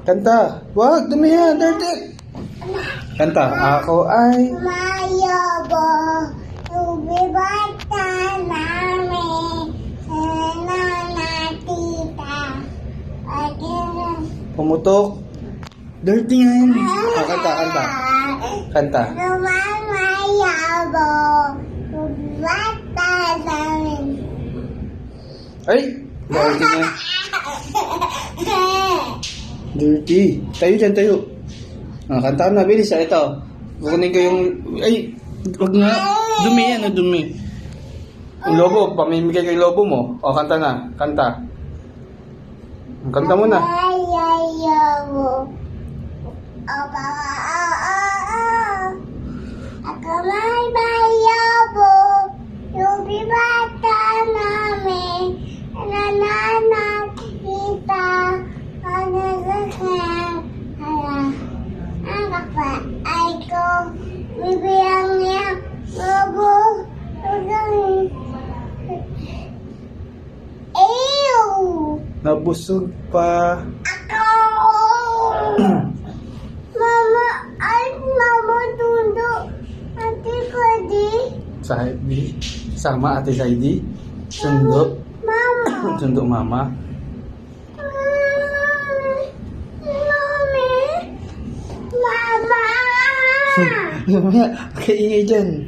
Kanta. Wag, dumi yan. Dirty. Kanta. Ako ay... Mayobo, subibata namin, nanatita. Pumutok. Dirty nga yan. Kanta, kanta. Kanta. Mayobo, subibata namin. Ay! Dirty nga. Dirty. Tayo dyan, tayo. Kanta na, bilis. Ito. Kukunin ko yung... Ay! Huwag nga. Dumi yan, dumi. Yung lobo, pamimigay ko yung lobo mo. O, kanta na. Kanta. Kanta mo na. Mayobo. Ako may mayobo, subibata namin, nananakita. Ay ko, bibiyang niya, lobo, ew! Nabusog pa. Ako! Mama, ay, mama, tundo. Ate ko, di? Sa Heidi. Sama ate Heidi. Sundo. Mama. Sundo mama. Mami. Mama. Mamaya, kaingay dyan.